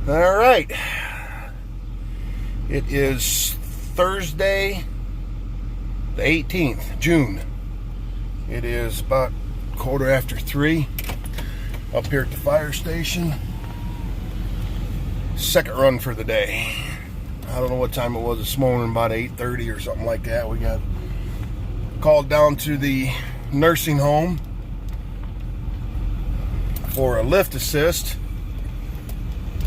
All right. It is Thursday, the 18th, June. It is about 3:15 up here at the fire station. Second run for the day. I don't know what time it was this morning, about 8:30 or something like that. We got called down to the nursing home for a lift assist,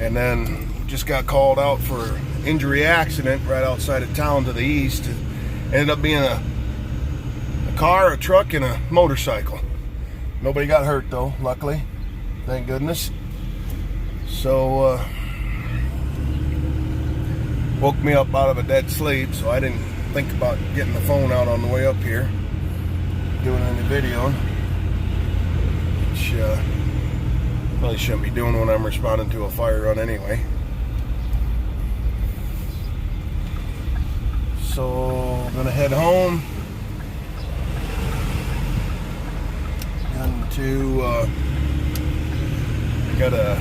and then just got called out for injury accident right outside of town to the east. It ended up being a car, a truck, and a motorcycle. Nobody got hurt though, luckily, thank goodness. So woke me up out of a dead sleep, so I didn't think about getting the phone out on the way up here, doing any video, which probably shouldn't be doing when I'm responding to a fire run anyway. So I'm gonna head home. Got a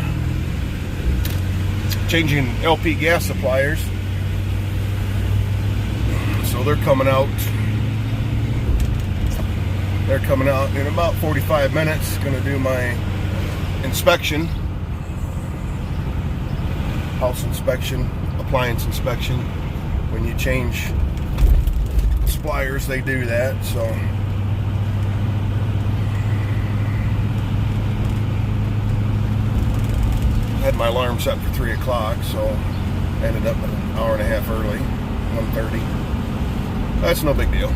changing LP gas suppliers, so they're coming out. They're coming out in about 45 minutes. Gonna do my inspection, house inspection, appliance inspection. When you change suppliers, they do that. So had my alarm set for 3 o'clock, so ended up an hour and a half early, 1:30. That's no big deal.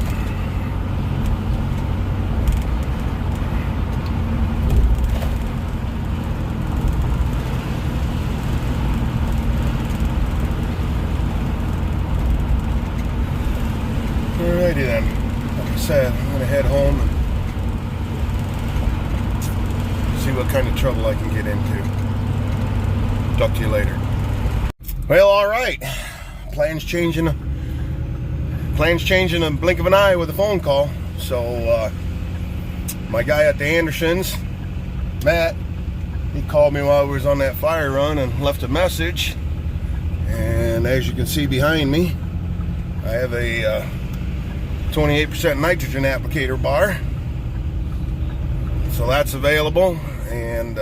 Alrighty then. Like I said, I'm gonna head home and see what kind of trouble I can get into. Talk to you later. Well, all right. Plans changing a blink of an eye with a phone call. So my guy at the Andersons, Matt, he called me while I was on that fire run and left a message. And as you can see behind me, I have a 28% nitrogen applicator bar. So that's available, and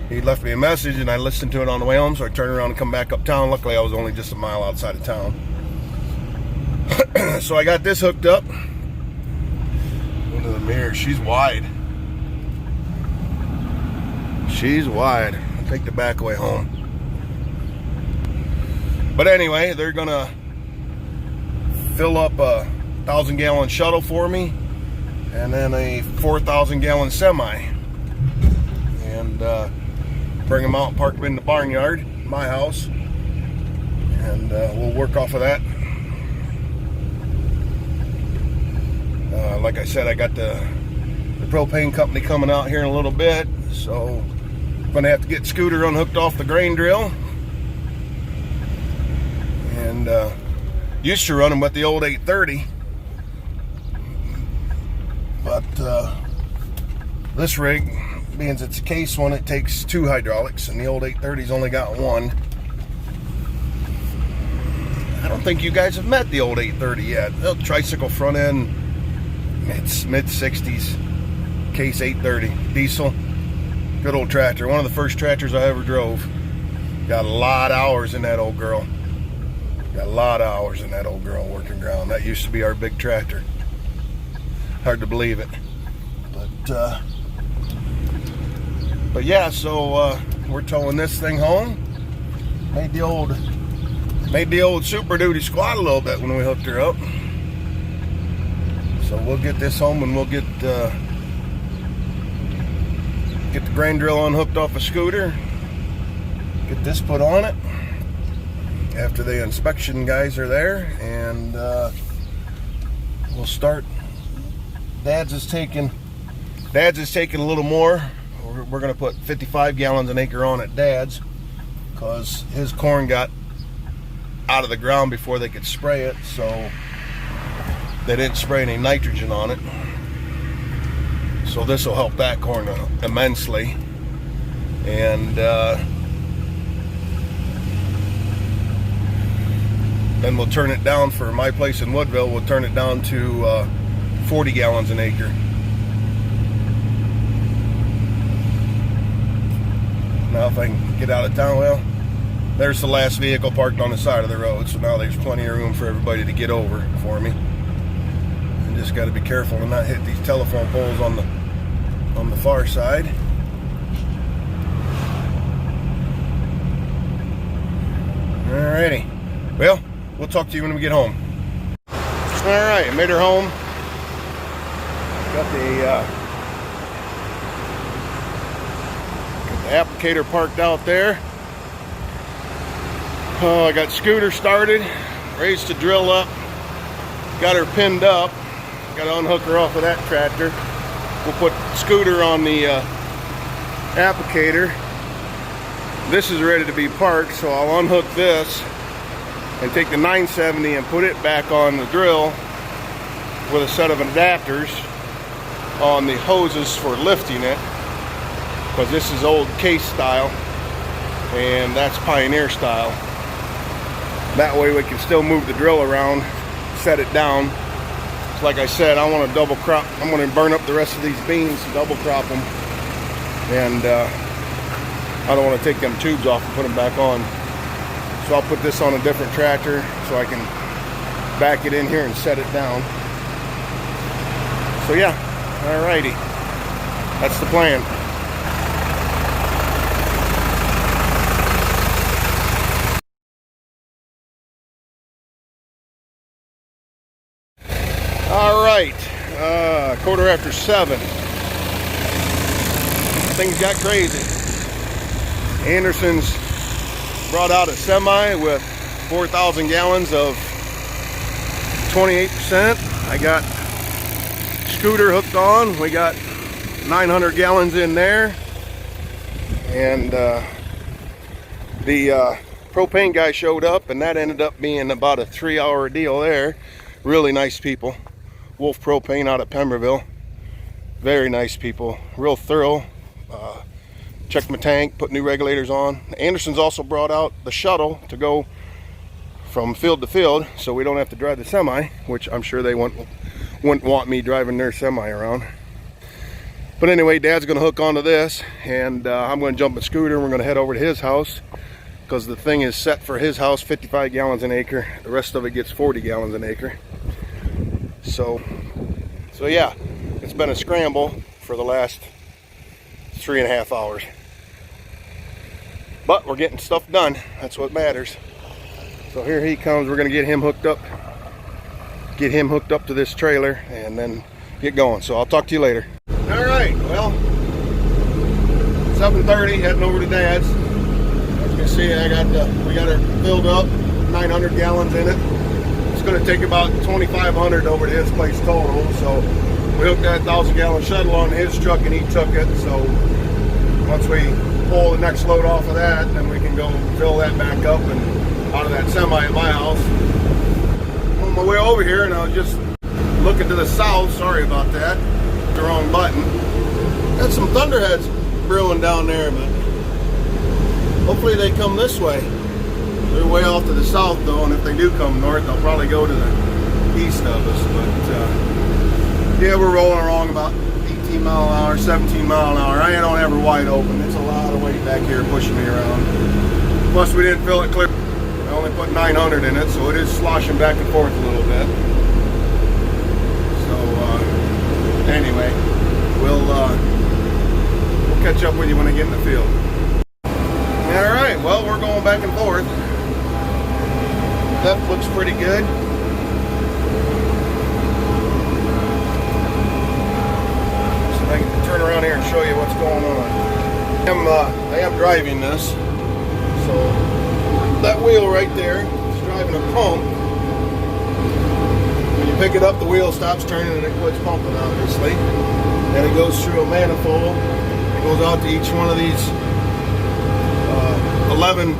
he left me a message, and I listened to it on the way home, so I turned around and come back uptown. Luckily, I was only just a mile outside of town. So I got this hooked up. Look at the mirror. She's wide. She's wide. I'll take the back way home. But anyway, they're going to fill up a 1,000-gallon shuttle for me, and then a 4,000-gallon semi. And bring them out and park them in the barnyard, my house, and we'll work off of that. Like I said, I got the propane company coming out here in a little bit, so I'm gonna have to get Scooter unhooked off the grain drill, and used to run them with the old 830, but this rig, being it's a case one, it takes 2 hydraulics, and the old 830's only got 1. I don't think you guys have met the old 830 yet. The tricycle front end, it's mid-60s, case 830, diesel, good old tractor. One of the first tractors I ever drove. Got a lot of hours in that old girl. Got a lot of hours in that old girl working ground. That used to be our big tractor. Hard to believe it, but yeah, so we're towing this thing home. Made the old Super Duty squat a little bit when we hooked her up. So we'll get this home, and we'll get the grain drill unhooked off a Scooter. Get this put on it after the inspection guys are there, and we'll start. Dad's is taking a little more. We're going to put 55 gallons an acre on at Dad's, because his corn got out of the ground before they could spray it, so they didn't spray any nitrogen on it. So this will help that corn immensely. And Dad's is taking a little more. We're going to put 55 gallons an acre on at Dad's, because his corn got out of the ground before they could spray it, so they didn't spray any nitrogen on it. So this will help that corn immensely. And Dad's is taking a little more. We're going to put 55 gallons an acre on at Dad's, because his corn got out of the ground before they could spray it, so they didn't spray any nitrogen on it. So this will help that corn immensely. And Then we'll turn it down for my place in Woodville. We'll turn it down to 40 gallons an acre. Now if I can get out of town, well, there's the last vehicle parked on the side of the road, so now there's plenty of room for everybody to get over for me. I just got to be careful to not hit these telephone poles on the far side. Alrighty, well, we'll talk to you when we get home. Alright, made her home. Got the applicator parked out there. Oh, I got scooter started, raised to drill up, got her pinned up, got to unhook her off of that tractor. We'll put scooter on the applicator. This is ready to be parked, so I'll unhook this and take the 970 and put it back on the drill with a set of adapters on the hoses for lifting it, because this is old case style and that's Pioneer style. That way we can still move the drill around, set it down. So like I said, I want to double crop. I'm going to burn up the rest of these beans, double crop them, and I don't want to take them tubes off and put them back on. So I'll put this on a different tractor so I can back it in here and set it down. So yeah, alrighty, that's the plan. All right, 7:15. Things got crazy. Anderson's brought out a semi with 4,000 gallons of 28%. I got scooter hooked on. We got 900 gallons in there. And the propane guy showed up, and that ended up being about a 3-hour deal there. Really nice people. Wolf Propane out of Pemberville. Very nice people, real thorough. Checked my tank, put new regulators on. Anderson's also brought out the shuttle to go from field to field, so we don't have to drive the semi, which I'm sure they wouldn't want me driving their semi around. But anyway, Dad's gonna hook onto this, and I'm gonna jump a scooter and we're gonna head over to his house, because the thing is set for his house 55 gallons an acre. The rest of it gets 40 gallons an acre. So yeah, it's been a scramble for the last 3.5 hours. But we're getting stuff done. That's what matters. So here he comes. We're gonna get him hooked up to this trailer and then get going. So I'll talk to you later. All right, well, 7:30, heading over to Dad's. As you can see, we got her filled up, 900 gallons in it. It's going to take about 2,500 over to his place total. So we hooked that 1,000-gallon shuttle on his truck and he took it. So once we pull the next load off of that, then we can go fill that back up and out of that semi at my house. On my way over here, and I was just looking to the south. Sorry about that. The wrong button. Got some thunderheads brewing down there, but hopefully they come this way. They're way off to the south though, and if they do come north, they'll probably go to the east of us. But yeah, we're rolling along about 18 mile an hour, 17 mile an hour. I ain't on ever wide open. It's a lot of weight back here pushing me around. Plus we didn't fill it clear. I only put 900 in it, so it is sloshing back and forth a little bit. So anyway, we'll catch up with you when I get in the field. All right, well, we're going back and forth. That looks pretty good. So I can turn around here and show you what's going on. I am driving this. So that wheel right there is driving a pump. When you pick it up, the wheel stops turning and it quits pumping, obviously. Then it goes through a manifold. It goes out to each one of these 11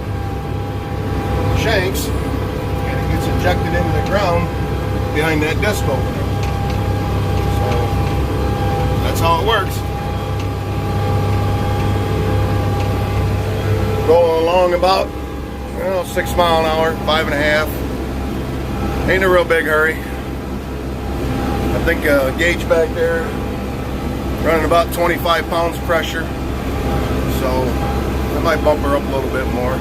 shanks, and it gets injected into the ground behind that disc opener. So that's how it works. Rolling along about 6 mile an hour, 5.5. Ain't a real big hurry. I think gauge back there running about 25 pounds pressure, so I might bump her up a little bit more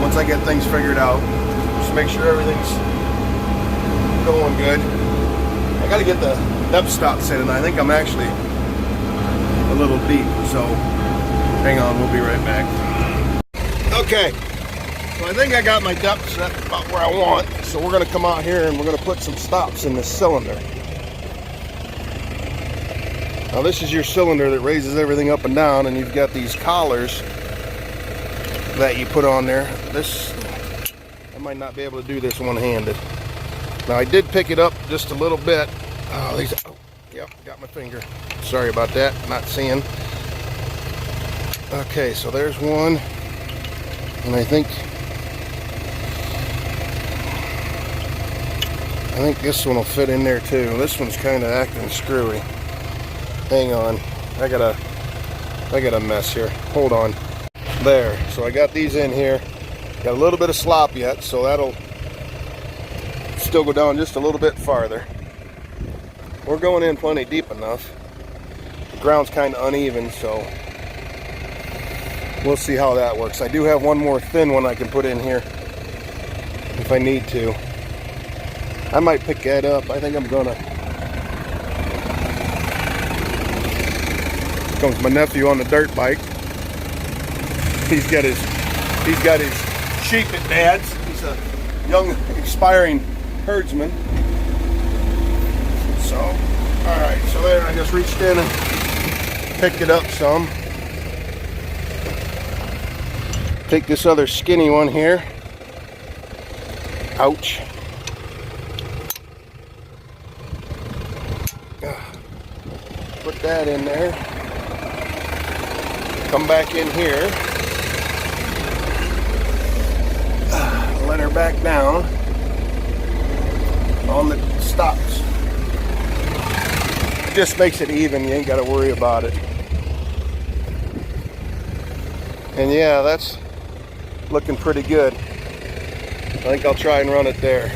once I get things figured out. Just make sure everything's going good. I gotta get the depth stops in, and I think I'm actually a little deep, so hang on, we'll be right back. Okay, so I think I got my depth set about where I want, so we're gonna come out here and we're gonna put some stops in this cylinder. Now this is your cylinder that raises everything up and down, and you've got these collars that you put on there. I might not be able to do this one-handed. Now I did pick it up just a little bit. Oh, yep, got my finger. Sorry about that, not seeing. Okay, so there's one, and I think this one will fit in there too. This one's kind of acting screwy. Hang on, I got a mess here. Hold on. There. So I got these in here. Got a little bit of slop yet, so that'll still go down just a little bit farther. We're going in plenty deep enough. The ground's kind of uneven, so we'll see how that works. I do have one more thin one I can put in here if I need to. I might pick that up. I think I'm gonna. Comes my nephew on the dirt bike. He's got his sheep at Dad's. He's a young expiring herdsman. So, all right. So there, I just reached in and picked it up some. Take this other skinny one here. Ouch. Put that in there. Come back in here. Let her back down on the stops. Just makes it even. You ain't got to worry about it. And yeah, that's looking pretty good. I think I'll try and run it there.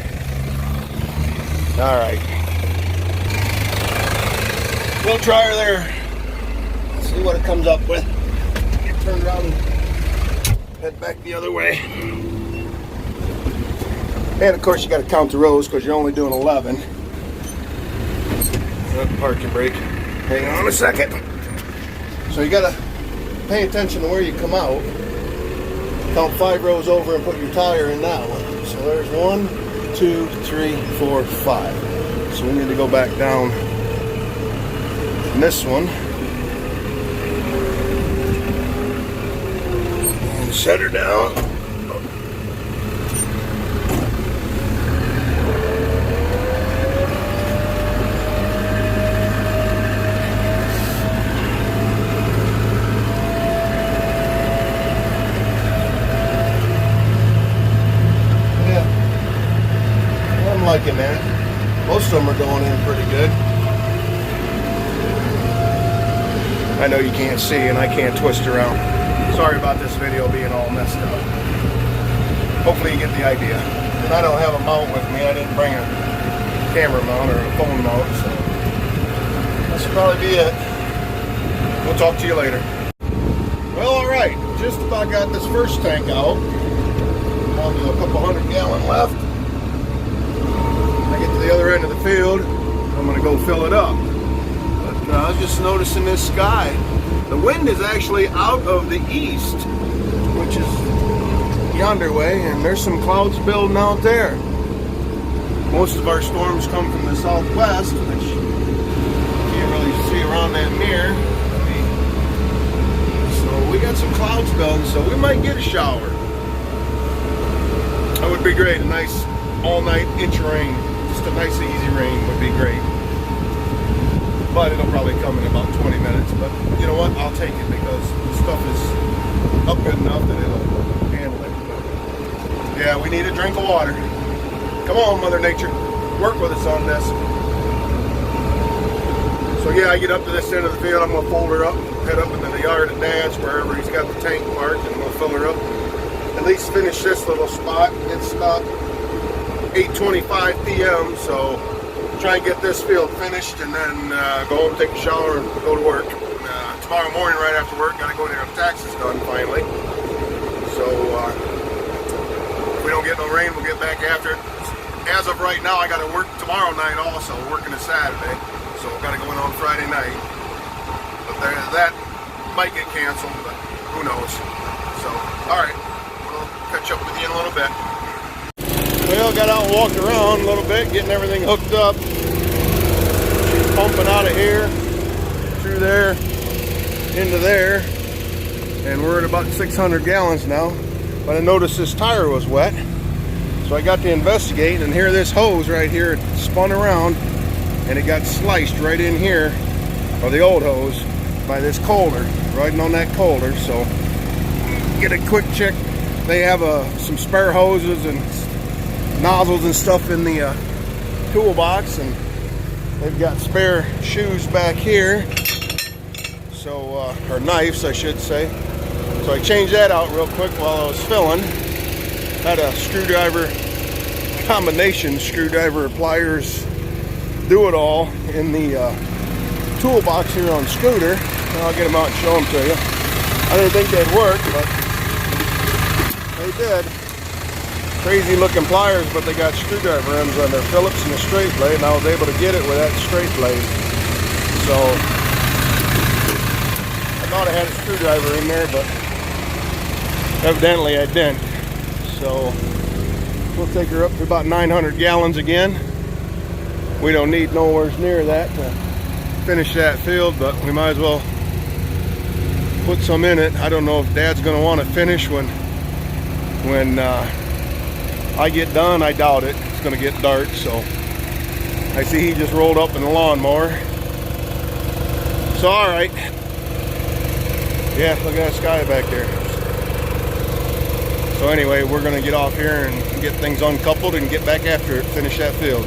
All right. We'll try her there. See what it comes up with. Turn around and head back the other way. And of course you got to count the rows because you're only doing 11. Parking brake. Hang on a second. So you got to pay attention to where you come out. Count 5 rows over and put your tire in that one. So there's 1, 2, 3, 4, 5. So we need to go back down in this one. Set her down. Yeah, I'm liking that. Most of them are going in pretty good. I know you can't see and I can't twist around. Sorry about this video being all messed up. Hopefully you get the idea. And I don't have a mount with me. I didn't bring a camera mount or a phone mount, so this will probably be it. We'll talk to you later. Well, alright. Just about got this first tank out. On to a couple 100-gallon left. When I get to the other end of the field, I'm going to go fill it up. But I was just noticing this sky. The wind is actually out of the east, which is yonder way, and there's some clouds building out there. Most of our storms come from the southwest, which you can't really see around that mirror. So we got some clouds building, so we might get a shower. That would be great, a nice all-night inch of rain. Just a nice easy rain would be great. But it'll probably come in about 20 minutes. But you know what? I'll take it because the stuff is up good enough that it'll handle it. But yeah, we need a drink of water. Come on, Mother Nature. Work with us on this. So yeah, I get up to this end of the field. I'm going to fold her up, head up into the yard at Dad's, wherever he's got the tank parked, and we'll fill her up. At least finish this little spot. It's about 8:25 p.m. So try and get this field finished and then go home, take a shower, and go to work. Tomorrow morning, right after work, gotta go get our taxes done finally. So if we don't get no rain, we'll get back after it. As of right now, I gotta work tomorrow night also, working a Saturday. So I've gotta go in on Friday night. But that might get canceled, but who knows. So, alright, we'll catch up with you in a little bit. Well, got out and walked around a little bit, getting everything hooked up. She's pumping out of here, through there, into there, and we're at about 600 gallons now. But I noticed this tire was wet, so I got to investigate, and here this hose right here, it spun around, and it got sliced right in here, or the old hose, by this coulter, riding on that coulter. So get a quick check. They have some spare hoses and nozzles and stuff in the toolbox, and they've got spare shoes back here, so or knives I should say. So I changed that out real quick while I was filling. Had a screwdriver, combination screwdriver, pliers, do it all in the toolbox here on scooter. I'll get them out and show them to you. I didn't think they'd work, but they did. Crazy looking pliers, but they got screwdriver ends on their Phillips and a straight blade, and I was able to get it with that straight blade. So I thought I had a screwdriver in there, but evidently I didn't. So we'll take her up to about 900 gallons again. We don't need nowhere near that to finish that field, but we might as well put some in it. I don't know if Dad's going to want to finish when I get done. I doubt it. It's going to get dark, so I see he just rolled up in the lawnmower. So all right, yeah, look at that sky back there. So anyway, we're going to get off here and get things uncoupled and get back after it, finish that field.